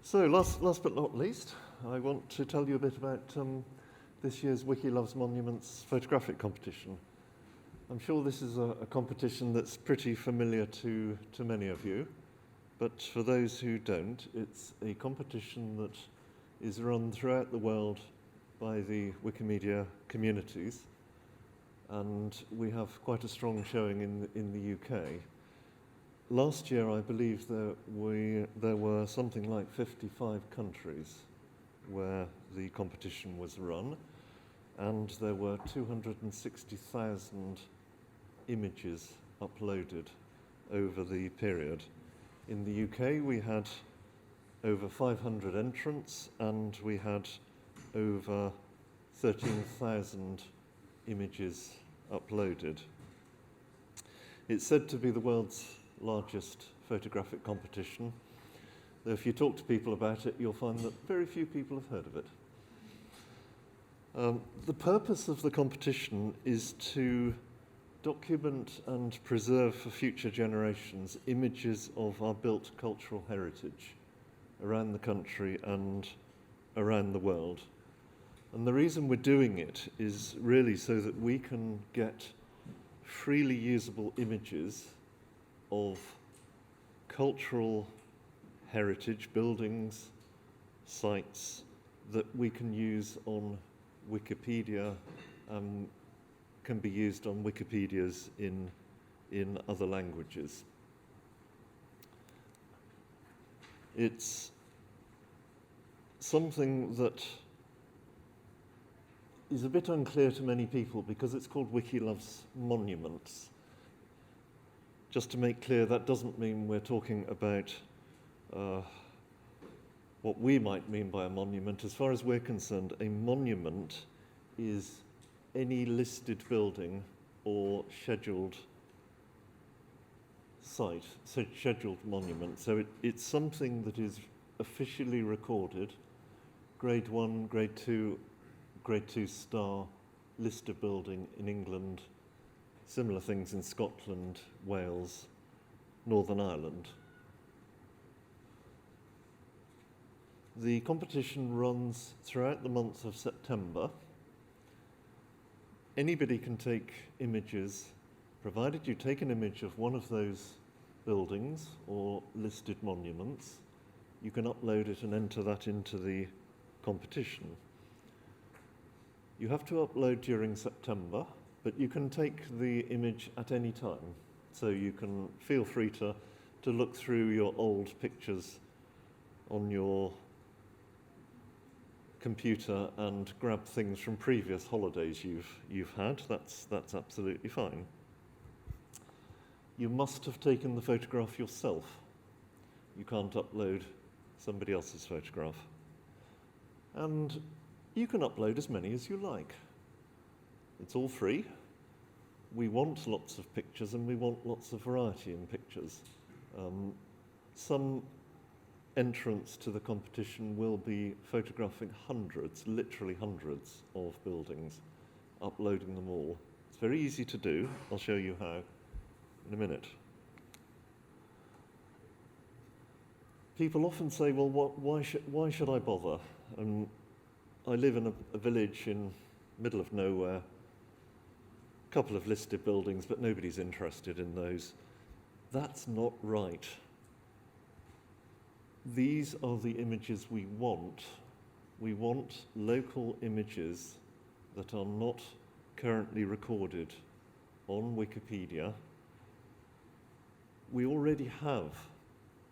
So, last but not least, I want to tell you a bit about this year's Wiki Loves Monuments photographic competition. I'm sure this is a competition that's pretty familiar to many of you, but for those who don't, it's a competition that is run throughout the world by the Wikimedia communities, and we have quite a strong showing in the UK. Last year, I believe there were something like 55 countries where the competition was run, and there were 260,000 images uploaded over the period. In the UK, we had over 500 entrants, and we had over 13,000 images uploaded. It's said to be the world's largest photographic competition, though if you talk to people about it, you'll find that very few people have heard of it. The purpose of the competition is to document and preserve for future generations images of our built cultural heritage around the country and around the world. And the reason we're doing it is really so that we can get freely usable images of cultural heritage, buildings, sites that we can use on Wikipedia, can be used on Wikipedias in other languages. It's something that is a bit unclear to many people because it's called Wiki Loves Monuments. Just to make clear, that doesn't mean we're talking about what we might mean by a monument. As far as we're concerned, a monument is any listed building or scheduled site, so scheduled monument. So it's something that is officially recorded, grade 1, grade 2, grade 2 star listed building in England, similar things in Scotland, Wales, Northern Ireland. The competition runs throughout the month of September. Anybody can take images, provided you take an image of one of those buildings or listed monuments. You can upload it and enter that into the competition. You have to upload during September, but you can take the image at any time. So you can feel free to look through your old pictures on your computer and grab things from previous holidays you've had. That's absolutely fine. You must have taken the photograph yourself. You can't upload somebody else's photograph. And you can upload as many as you like. It's all free. We want lots of pictures and we want lots of variety in pictures. Some entrants to the competition will be photographing hundreds, literally hundreds of buildings, uploading them all. It's very easy to do. I'll show you how in a minute. People often say, well, why should I bother? I live in a village in the middle of nowhere, a couple of listed buildings, but nobody's interested in those. That's not right. These are the images we want. We want local images that are not currently recorded on Wikipedia. We already have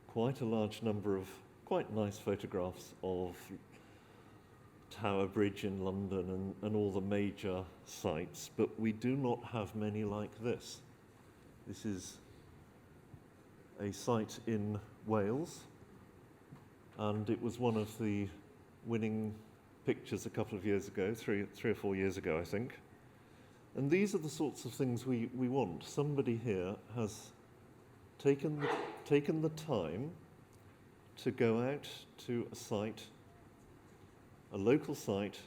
quite a large number of quite nice photographs of Tower Bridge in London and all the major sites, but we do not have many like this. This is a site in Wales, and it was one of the winning pictures a couple of years ago, three or 4 years ago, I think. And these are the sorts of things we want. Somebody here has taken the time to go out to a site, a local site,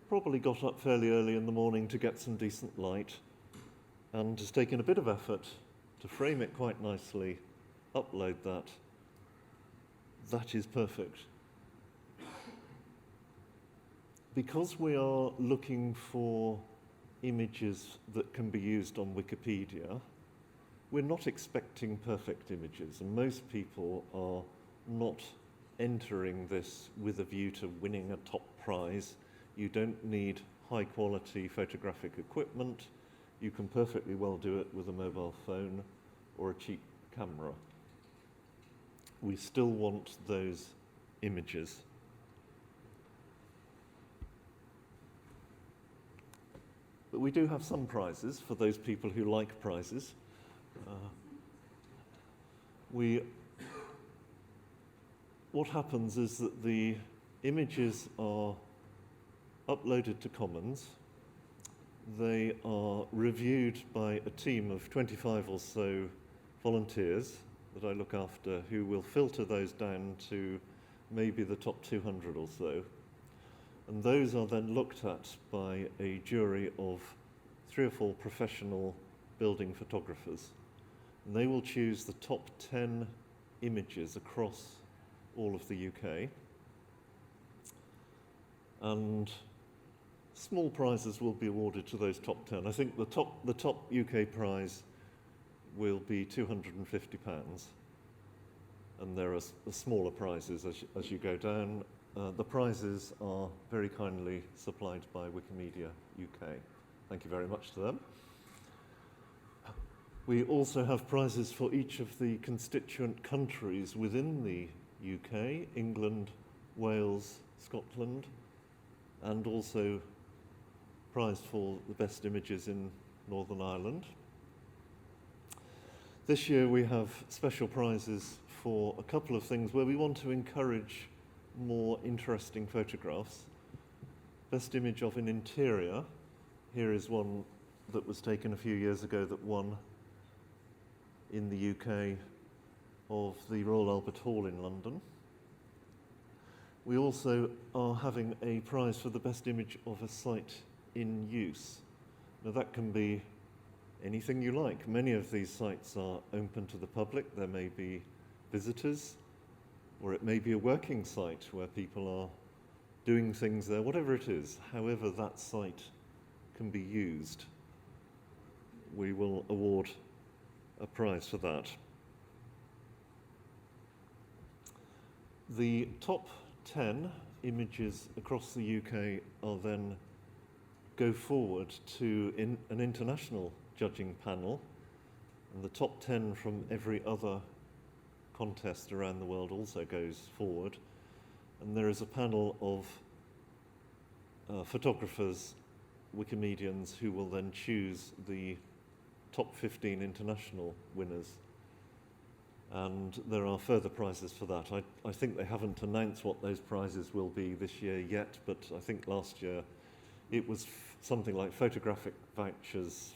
probably got up fairly early in the morning to get some decent light, and has taken a bit of effort to frame it quite nicely, upload that. that is perfect. Because we are looking for images that can be used on Wikipedia, we're not expecting perfect images, and most people are not entering this with a view to winning a top prize. You don't need high-quality photographic equipment. You can perfectly well do it with a mobile phone or a cheap camera. We still want those images. But we do have some prizes for those people who like prizes. What happens is that the images are uploaded to Commons. They are reviewed by a team of 25 or so volunteers that I look after, who will filter those down to maybe the top 200 or so. And those are then looked at by a jury of 3 or 4 professional building photographers. And they will choose the top 10 images across all of the UK. And small prizes will be awarded to those top 10. I think the top UK prize will be £250. And there are smaller prizes as you go down. The prizes are very kindly supplied by Wikimedia UK. Thank you very much to them. We also have prizes for each of the constituent countries within the UK, England, Wales, Scotland, and also prize for the best images in Northern Ireland. This year we have special prizes for a couple of things where we want to encourage more interesting photographs. Best image of an interior. Here is one that was taken a few years ago that won in the UK of the Royal Albert Hall in London. We also are having a prize for the best image of a site in use. Now that can be anything you like. Many of these sites are open to the public. There may be visitors, or it may be a working site where people are doing things there, whatever it is, however that site can be used, we will award a prize for that. The top 10 images across the UK are then go forward to an international judging panel, and the top 10 from every other contest around the world also goes forward, and there is a panel of photographers, Wikimedians, who will then choose the top 15 international winners, and there are further prizes for that. I think they haven't announced what those prizes will be this year yet, but I think last year it was something like photographic vouchers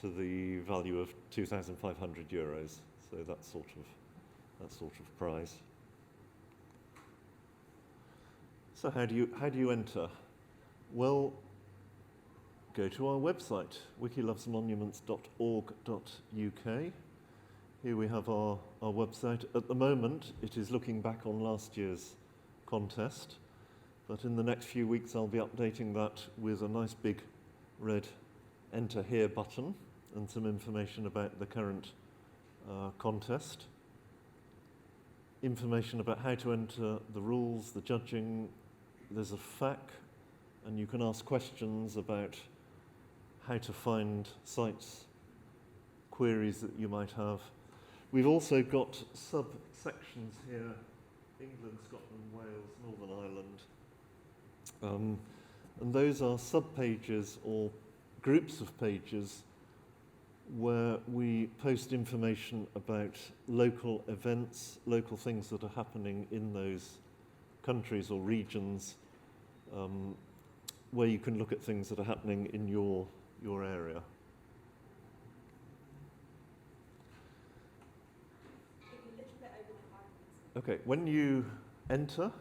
to the value of €2,500, so that sort of prize. So how do you enter? Well, go to our website, wikilovesmonuments.org.uk. Here we have our website. At the moment, it is looking back on last year's contest, but in the next few weeks I'll be updating that with a nice big red Enter Here button and some information about the current contest. Information about how to enter, the rules, the judging. There's a FAQ, and you can ask questions about how to find sites, queries that you might have. We've also got subsections here: England, Scotland, Wales, Northern Ireland. And those are sub-pages or groups of pages where we post information about local events, local things that are happening in those countries or regions, where you can look at things that are happening in your area. Okay, when you enter,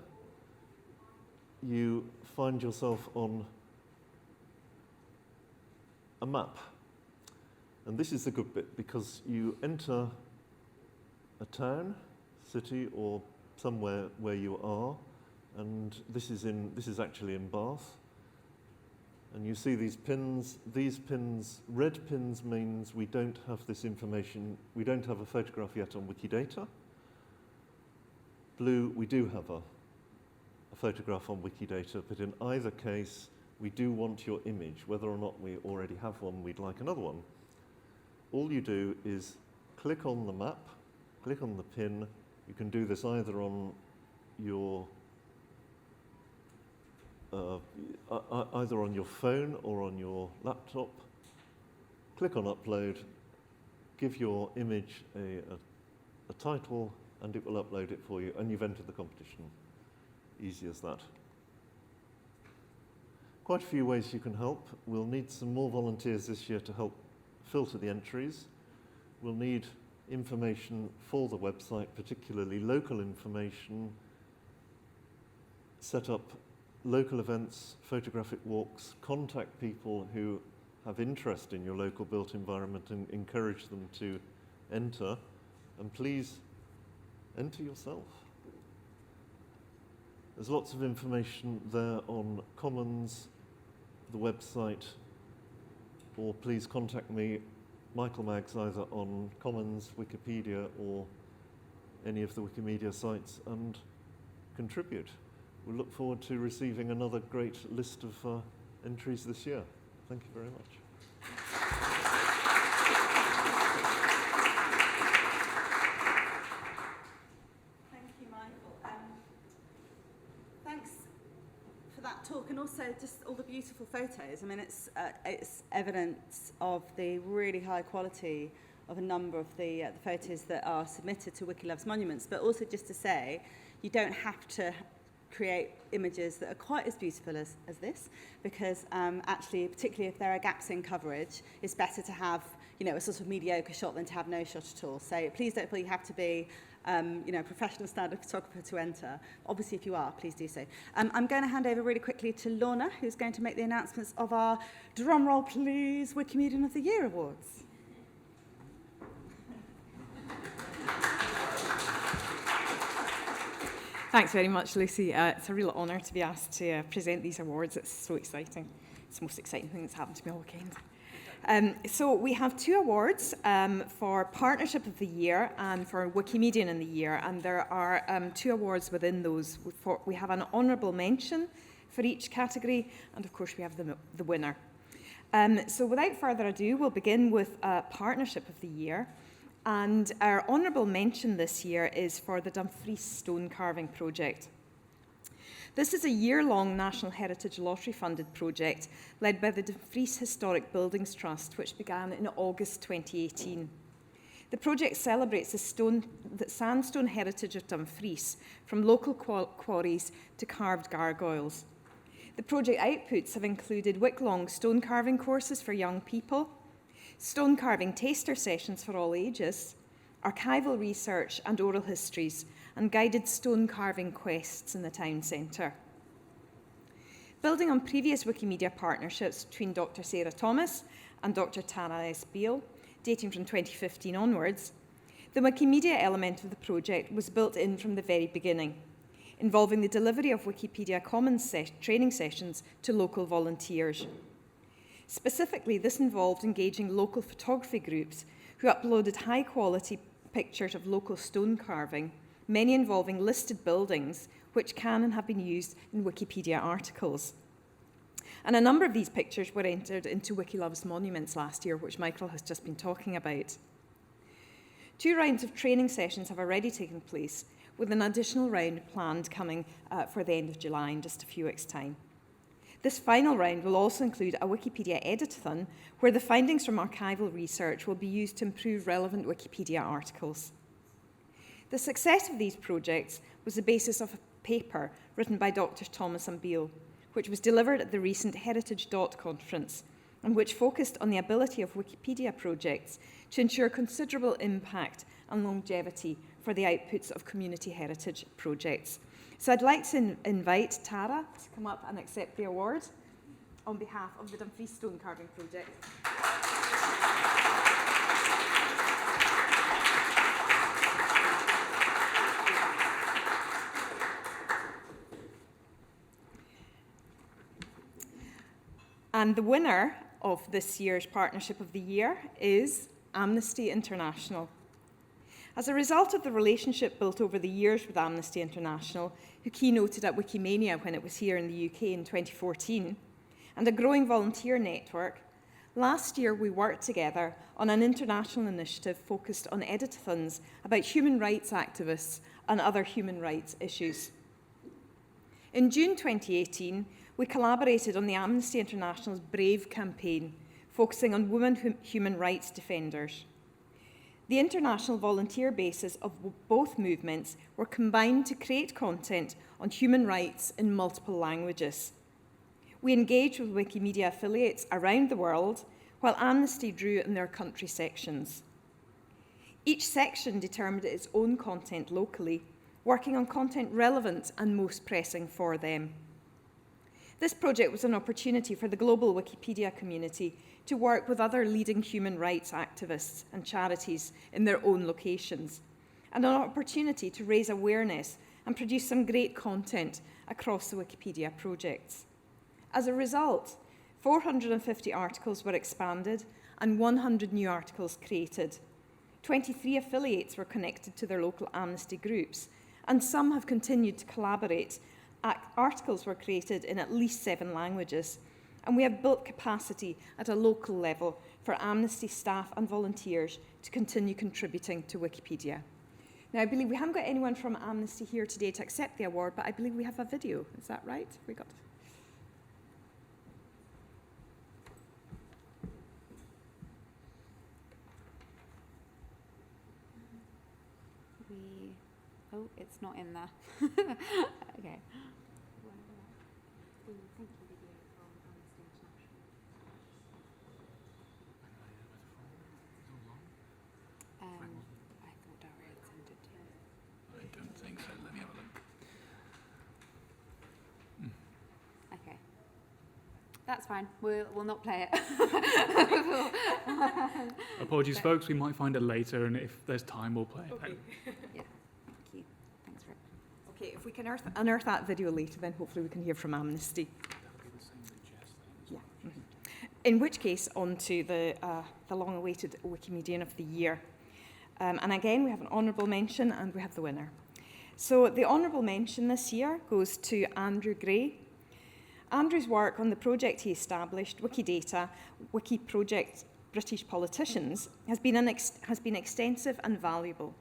you find yourself on a map. And this is the good bit, because you enter a town, city, or somewhere where you are, and this is actually in Bath. And you see these pins. These pins, red pins, means we don't have this information. We don't have a photograph yet on Wikidata. Blue, we do have a photograph on Wikidata, but in either case, we do want your image. Whether or not we already have one, we'd like another one. All you do is click on the map, click on the pin. You can do this either on your phone or on your laptop. Click on upload, give your image a title, and it will upload it for you, and you've entered the competition. Easy as that. Quite a few ways you can help. We'll need some more volunteers this year to help filter the entries. We'll need information for the website, particularly local information, set up local events, photographic walks, contact people who have interest in your local built environment and encourage them to enter. And please enter yourself. There's lots of information there on Commons, the website, or please contact me, Michael Maggs, either on Commons, Wikipedia, or any of the Wikimedia sites, and contribute. We look forward to receiving another great list of entries this year. Thank you very much. Thank you, Michael. Thanks for that talk, and also just all the beautiful photos. I mean, it's evidence of the really high quality of a number of the photos that are submitted to Wiki Loves Monuments, but also just to say, you don't have to create images that are quite as beautiful as this, because actually, particularly if there are gaps in coverage, it's better to have, you know, a sort of mediocre shot than to have no shot at all. So please don't feel you have to be, you know, a professional standard photographer to enter. Obviously, if you are, please do so. I'm going to hand over really quickly to Lorna, who's going to make the announcements of our, drumroll please, Wikimedian of the Year Awards. Thanks very much, Lucy. It's a real honour to be asked to present these awards. It's so exciting. It's the most exciting thing that's happened to me all weekend. So we have 2 awards for Partnership of the Year and for Wikimedian in the Year, and there are 2 awards within those. We have an honourable mention for each category, and of course we have the winner. So without further ado, we'll begin with Partnership of the Year. And our honourable mention this year is for the Dumfries Stone Carving Project. This is a year-long National Heritage Lottery-funded project led by the Dumfries Historic Buildings Trust, which began in August 2018. The project celebrates the sandstone heritage of Dumfries, from local quarries to carved gargoyles. The project outputs have included week-long stone carving courses for young people, stone carving taster sessions for all ages, archival research and oral histories, and guided stone carving quests in the town centre. Building on previous Wikimedia partnerships between Dr. Sarah Thomas and Dr. Tara S. Beale, dating from 2015 onwards, the Wikimedia element of the project was built in from the very beginning, involving the delivery of Wikipedia Commons training sessions to local volunteers. Specifically, this involved engaging local photography groups who uploaded high-quality pictures of local stone carving, many involving listed buildings, which can and have been used in Wikipedia articles. And a number of these pictures were entered into Wiki Loves Monuments last year, which Michael has just been talking about. 2 rounds of training sessions have already taken place, with an additional round planned coming for the end of July in just a few weeks' time. This final round will also include a Wikipedia editathon, where the findings from archival research will be used to improve relevant Wikipedia articles. The success of these projects was the basis of a paper written by Drs. Thomas and Beale, which was delivered at the recent Heritage conference, and which focused on the ability of Wikipedia projects to ensure considerable impact and longevity for the outputs of community heritage projects. So I'd like to invite Tara to come up and accept the award on behalf of the Dumfries Stone Carving Project. And the winner of this year's Partnership of the Year is Amnesty International. As a result of the relationship built over the years with Amnesty International, who keynoted at Wikimania when it was here in the UK in 2014, and a growing volunteer network, last year we worked together on an international initiative focused on editathons about human rights activists and other human rights issues. In June 2018, we collaborated on the Amnesty International's Brave campaign, focusing on women human rights defenders. The international volunteer bases of both movements were combined to create content on human rights in multiple languages. We engaged with Wikimedia affiliates around the world, while Amnesty drew in their country sections. Each section determined its own content locally, working on content relevant and most pressing for them. This project was an opportunity for the global Wikipedia community to work with other leading human rights activists and charities in their own locations, and an opportunity to raise awareness and produce some great content across the Wikipedia projects. As a result, 450 articles were expanded and 100 new articles created. 23 affiliates were connected to their local Amnesty groups, and some have continued to collaborate. Articles were created in at least 7 languages, and we have built capacity at a local level for Amnesty staff and volunteers to continue contributing to Wikipedia. Now, I believe we haven't got anyone from Amnesty here today to accept the award, but I believe we have a video. Is that right? We got. Oh, it's not in there. Okay. I thought Daria had sent it to you. I don't think so. Let me have a look. Okay. That's fine. We'll not play it. Apologies, folks. We might find it later, and if there's time, we'll play it. Okay. Yeah. Thank you. Thanks for it. Okay, if we can unearth that video later, then hopefully we can hear from Amnesty. Yeah. Mm-hmm. In which case, on to the long-awaited Wikimedian of the Year. And again, we have an honourable mention and we have the winner. So the honourable mention this year goes to Andrew Gray. Andrew's work on the project he established, Wikidata, Wiki Project British Politicians, has been extensive and valuable.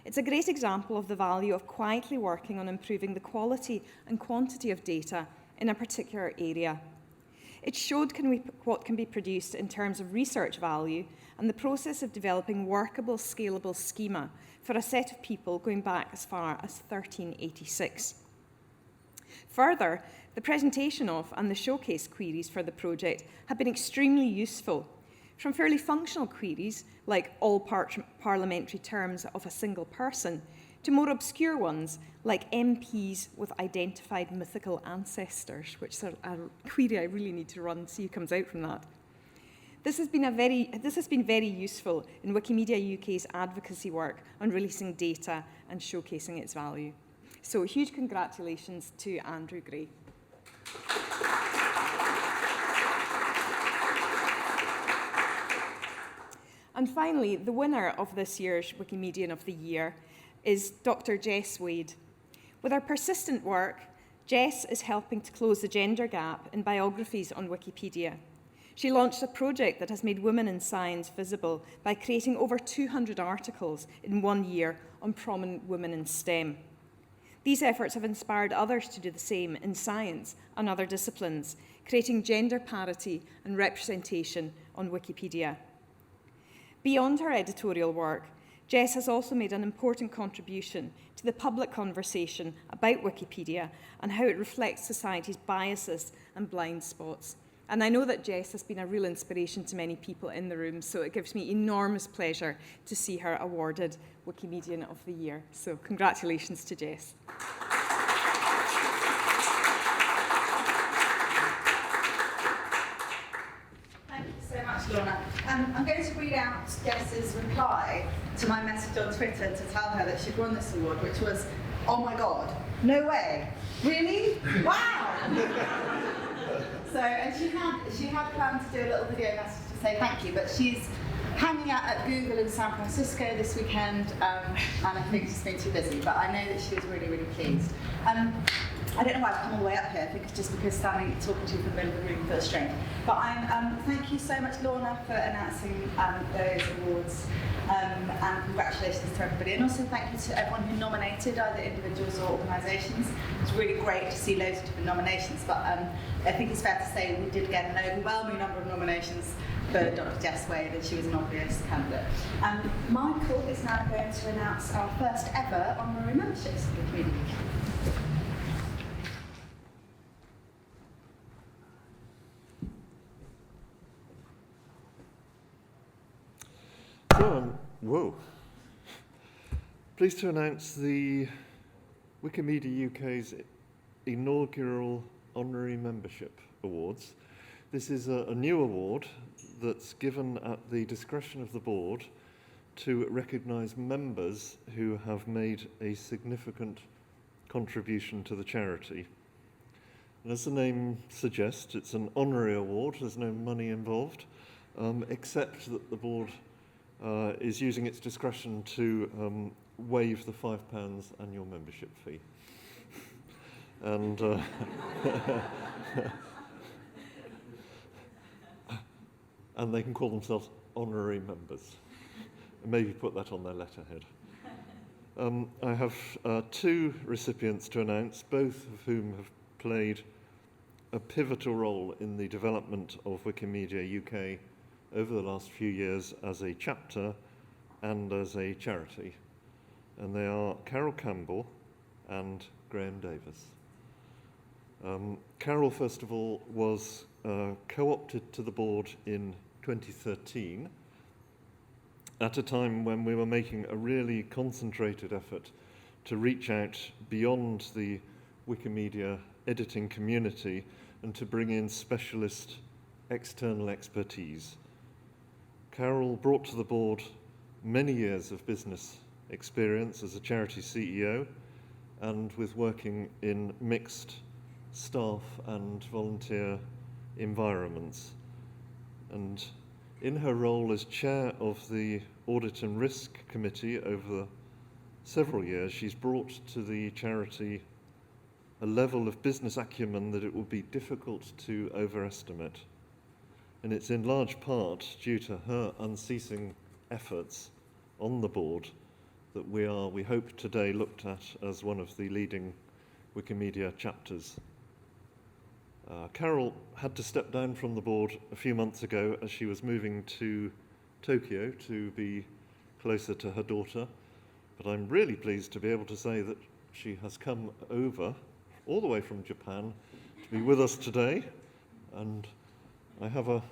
It's a great example of the value of quietly working on improving the quality and quantity of data in a particular area. It showed what can be produced in terms of research value and the process of developing workable, scalable schema for a set of people going back as far as 1386. Further, the presentation of and the showcase queries for the project have been extremely useful, from fairly functional queries like all parliamentary terms of a single person to more obscure ones like MPs with identified mythical ancestors, which is a query I really need to run and see who comes out from that. This has been very useful in Wikimedia UK's advocacy work on releasing data and showcasing its value. So huge congratulations to Andrew Gray. And finally, the winner of this year's Wikimedian of the Year is Dr. J Swede. With her persistent work, Jess is helping to close the gender gap in biographies on Wikipedia. She launched a project that has made women in science visible by creating over 200 articles in 1 year on prominent women in STEM. These efforts have inspired others to do the same in science and other disciplines, creating gender parity and representation on Wikipedia. Beyond her editorial work, Jess has also made an important contribution to the public conversation about Wikipedia and how it reflects society's biases and blind spots. And I know that Jess has been a real inspiration to many people in the room, so it gives me enormous pleasure to see her awarded Wikimedian of the Year. So congratulations to Jess. Thank you so much, Lorna. I'm going to read out Jess's reply to my message on Twitter to tell her that she'd won this award, which was, "Oh my God, no way, really? Wow!" So, and she had planned to do a little video message to say thank you, but she's hanging out at Google in San Francisco this weekend, and I think she's been too busy, but I know that she was really, really pleased. I don't know why I've come all the way up here. I think it's just because talking to you from the middle of the room feels strange. But thank you so much, Lorna, for announcing those awards, and congratulations to everybody. And also thank you to everyone who nominated, either individuals or organisations. It's really great to see loads of different nominations, but I think it's fair to say we did get an overwhelming number of nominations for Dr. J Swede, and she was an obvious candidate. Michael is now going to announce our first ever honorary memberships of the community. So, whoa. Pleased to announce the Wikimedia UK's Inaugural Honorary Membership Awards. This is a new award that's given at the discretion of the board to recognise members who have made a significant contribution to the charity. And as the name suggests, it's an honorary award. There's no money involved, except that the board is using its discretion to waive the £5 annual membership fee. And and they can call themselves honorary members. Maybe put that on their letterhead. I have two recipients to announce, both of whom have played a pivotal role in the development of Wikimedia UK over the last few years as a chapter and as a charity. And they are Carroll Campbell and Graham Davis. Carroll, first of all, was co-opted to the board in 2013 at a time when we were making a really concentrated effort to reach out beyond the Wikimedia editing community and to bring in specialist external expertise. Carroll brought to the board many years of business experience as a charity CEO and with working in mixed staff and volunteer environments. And in her role as chair of the Audit and Risk Committee over several years, she's brought to the charity a level of business acumen that it would be difficult to overestimate. And it's in large part due to her unceasing efforts on the board that we hope today, looked at as one of the leading Wikimedia chapters. Carroll had to step down from the board a few months ago as she was moving to Tokyo to be closer to her daughter. But I'm really pleased to be able to say that she has come over all the way from Japan to be with us today. And I have a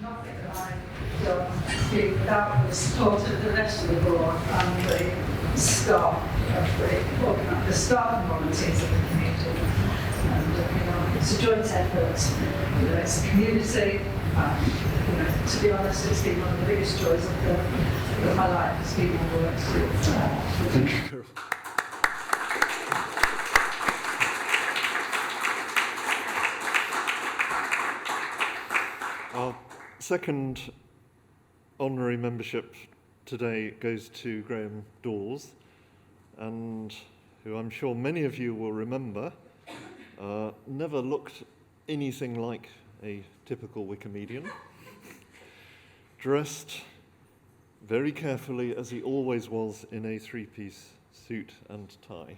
nothing that I've done without the support of the rest of the board and the staff of the staff and volunteers of the community. And it's a joint effort. It's a community. To be honest, it's been one of the biggest joys of my life. Has been all the work with. Thank you, Carroll. Our second honorary membership today goes to Graham Dawes, and who I'm sure many of you will remember, never looked anything like a typical Wikimedian. Dressed very carefully, as he always was, in a three-piece suit and tie.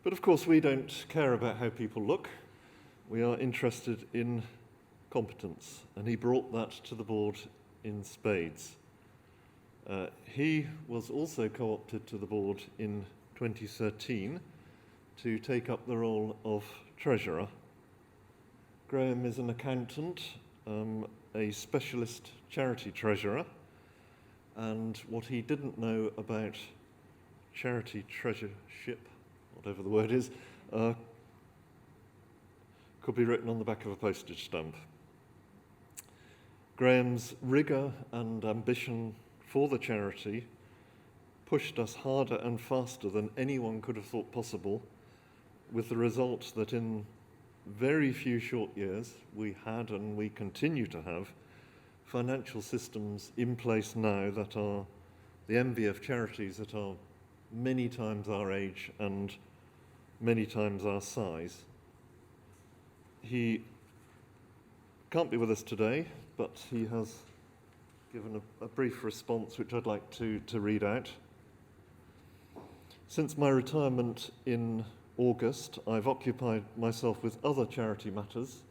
But of course, we don't care about how people look. We are interested in competence, and he brought that to the board in spades. He was also co-opted to the board in 2013 to take up the role of treasurer. Graham is an accountant, a specialist charity treasurer, and what he didn't know about charity treasurership, whatever the word is, could be written on the back of a postage stamp. Graham's rigour and ambition for the charity pushed us harder and faster than anyone could have thought possible, with the result that in very few short years we had and we continue to have financial systems in place now that are the envy of charities that are many times our age and many times our size. He can't be with us today, but he has given a brief response which I'd like to read out. Since my retirement in August, I've occupied myself with other charity matters,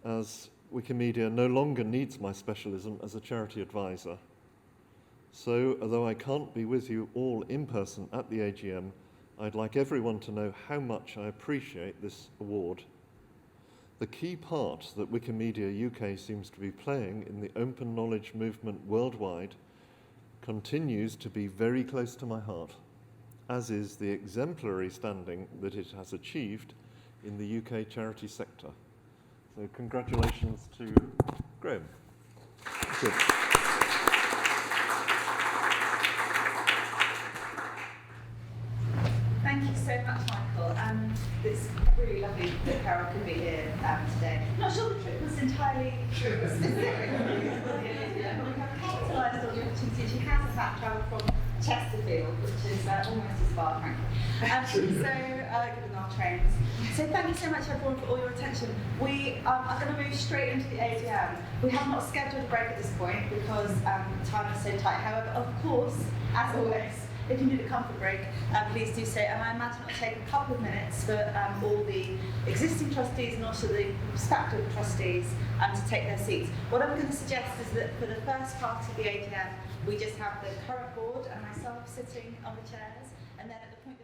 as Wikimedia no longer needs my specialism as a charity advisor. So, although I can't be with you all in person at the AGM, I'd like everyone to know how much I appreciate this award. The key part that Wikimedia UK seems to be playing in the open knowledge movement worldwide continues to be very close to my heart, as is the exemplary standing that it has achieved in the UK charity sector. So congratulations to Graham. Good. Thank you so much, Michael. It's really lovely that Carroll could be here today. Not sure the trip was entirely specific, but we have capitalised on the opportunity. She has, in fact, travelled from Chesterfield, which is almost as far, frankly. Given our trains. So thank you so much, everyone, for all your attention. We are going to move straight into the AGM. We have not scheduled a break at this point because time is so tight. However, of course, as always, if you need a comfort break, please do so. And I imagine it'll take a couple of minutes for all the existing trustees and also the prospective trustees to take their seats. What I'm going to suggest is that for the first part of the AGM, we just have the current board and myself sitting on the chairs, and then at the point